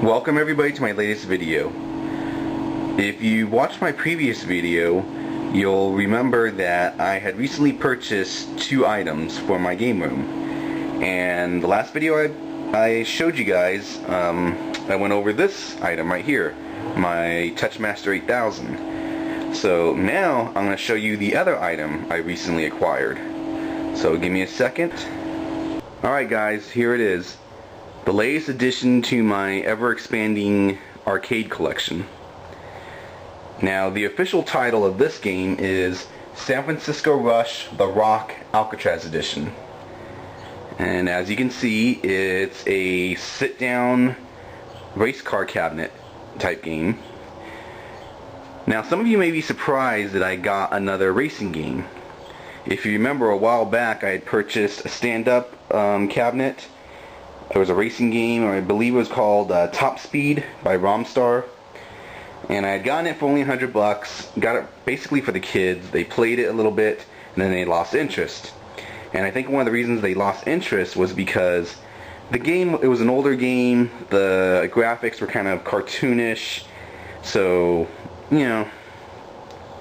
Welcome everybody to my latest video. If you watched my previous video, you'll remember that I had recently purchased 2 items for my game room. And the last video I showed you guys, I went over this item right here, my Touchmaster 8000. So now I'm going to show you the other item I recently acquired. So give me a second. Alright guys, here it is. The latest addition to my ever-expanding arcade collection. Now, the official title of this game is San Francisco Rush The Rock Alcatraz Edition. And as you can see, it's a sit-down race car cabinet type game. Now, some of you may be surprised that I got another racing game. If you remember, a while back I had purchased a stand-up cabinet. There was a racing game, or I believe it was called Top Speed by Romstar, and I had gotten it for only $100. Got it basically for the kids. They played it a little bit, and then they lost interest. And I think one of the reasons they lost interest was because the game, it was an older game, the graphics were kind of cartoonish, so, you know,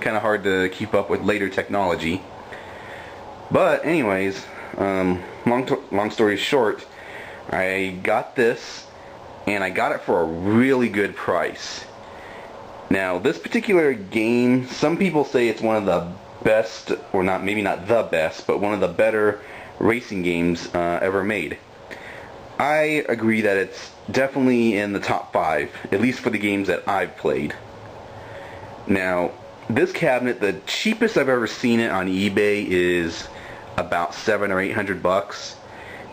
kind of hard to keep up with later technology. But anyways, long story short, I got this, and I got it for a really good price. Now, this particular game, some people say it's one of the best, or not, maybe not the best, but one of the better racing games ever made. I agree that it's definitely in the top 5, at least for the games that I've played. Now, this cabinet, the cheapest I've ever seen it on eBay is about $700 or $800.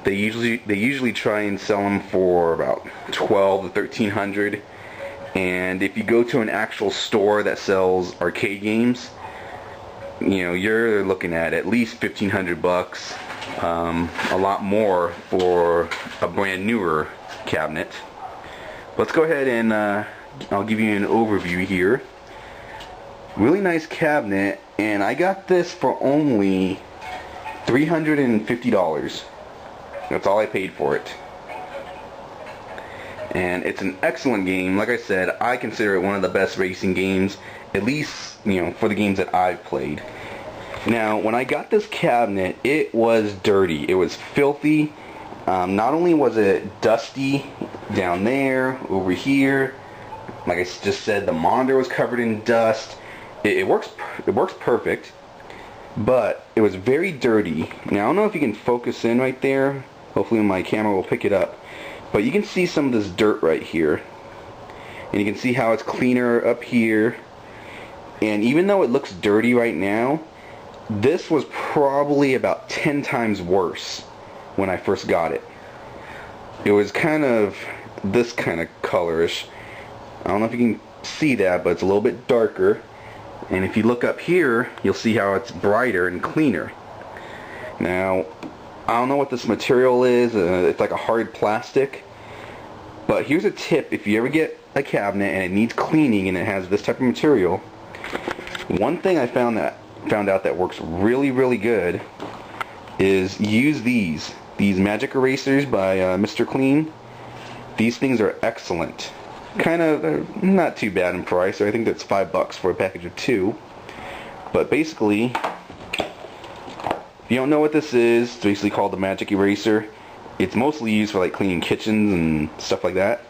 They usually try and sell them for about $1,200 to $1,300, and if you go to an actual store that sells arcade games, you know, you're looking at least $1,500, a lot more for a brand newer cabinet. Let's go ahead and I'll give you an overview here. Really nice cabinet, and I got this for only $350. That's all I paid for it. And it's an excellent game. Like I said, I consider it one of the best racing games, at least, you know, for the games that I've played. Now, when I got this cabinet, it was dirty. It was filthy. Not only was it dusty down there, over here, like I just said, the monitor was covered in dust. It works perfect, but it was very dirty. Now, I don't know if you can focus in right there. Hopefully my camera will pick it up. But you can see some of this dirt right here. And you can see how it's cleaner up here. And even though it looks dirty right now, this was probably about 10 times worse when I first got it. It was kind of this kind of colorish. I don't know if you can see that, but it's a little bit darker. And if you look up here, you'll see how it's brighter and cleaner. Now, I don't know what this material is. It's like a hard plastic. But here's a tip: if you ever get a cabinet and it needs cleaning and it has this type of material, one thing I found out that works really, really good is use these magic erasers by Mr. Clean. These things are excellent. They're not too bad in price. I think that's $5 for a package of 2. But basically, if you don't know what this is, it's basically called the magic eraser. It's mostly used for like cleaning kitchens and stuff like that.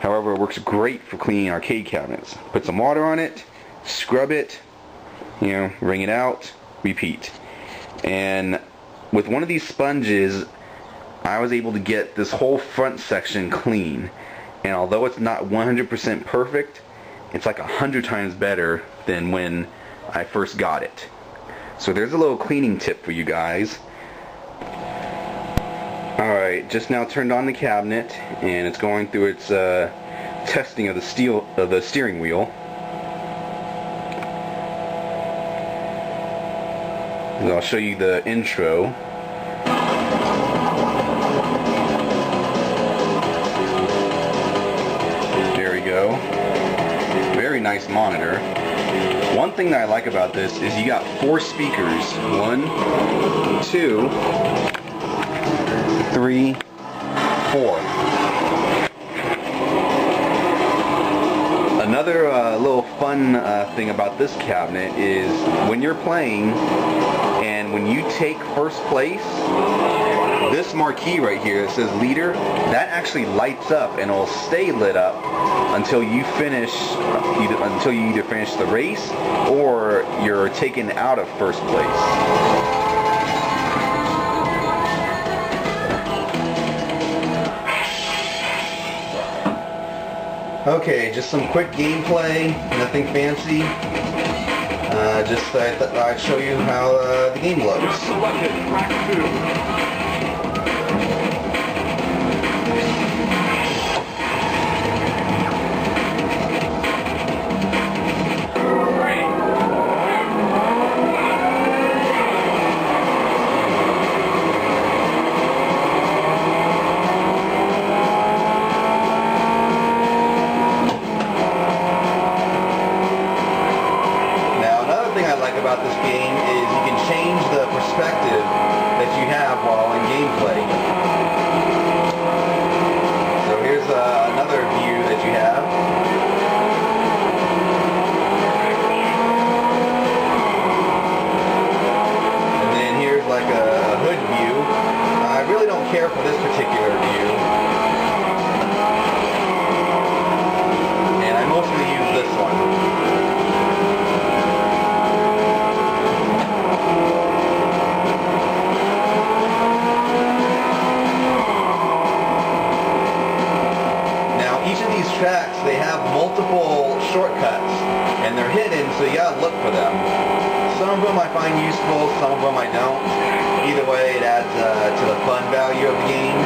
However, it works great for cleaning arcade cabinets. Put some water on it, scrub it, you know, wring it out, repeat. And with one of these sponges, I was able to get this whole front section clean. And although it's not 100% perfect, it's like 100 times better than when I first got it. So there's a little cleaning tip for you guys. Alright, just now turned on the cabinet, and it's going through its testing of the steering wheel. And I'll show you the intro. There we go. Very nice monitor. One thing that I like about this is you got 4 speakers. 1, 2, 3, 4. fun thing about this cabinet is when you're playing and when you take first place, this marquee right here that says leader, that actually lights up and it'll stay lit up until you finish, until you either finish the race or you're taken out of first place. Okay, just some quick gameplay, nothing fancy. Just I thought I'd show you how the game looks. About this game is you can change the perspective that you have while in gameplay. So here's another view that you have. And then here's like a hood view. I really don't care for this particular view. And I mostly use this one. Tracks, they have multiple shortcuts and they're hidden, so you gotta look for them. Some of them I find useful, some of them I don't. Either way, it adds to the fun value of the game.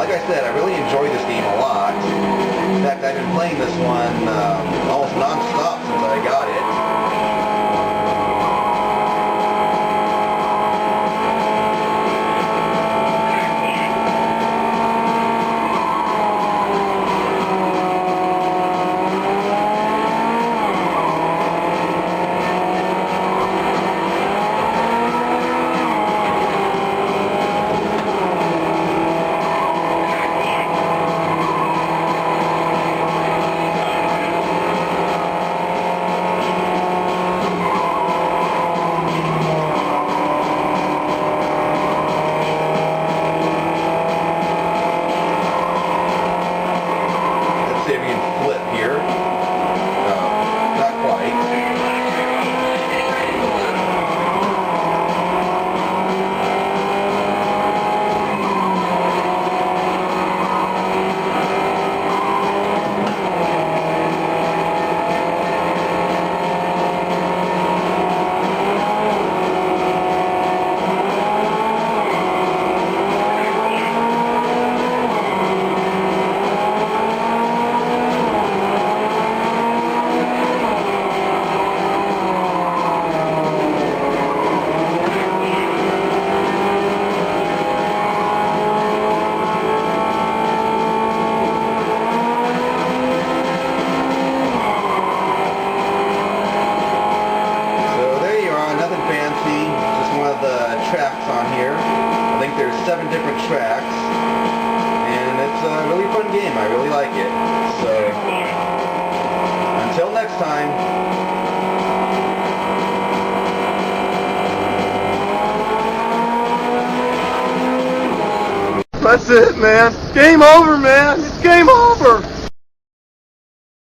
Like I said, I really enjoy this game a lot. In fact, I've been playing this one almost non-stop since I got it. Tracks on here. I think there's 7 different tracks, and it's a really fun game. I really like it. So, until next time. That's it, man. Game over, man. It's game over.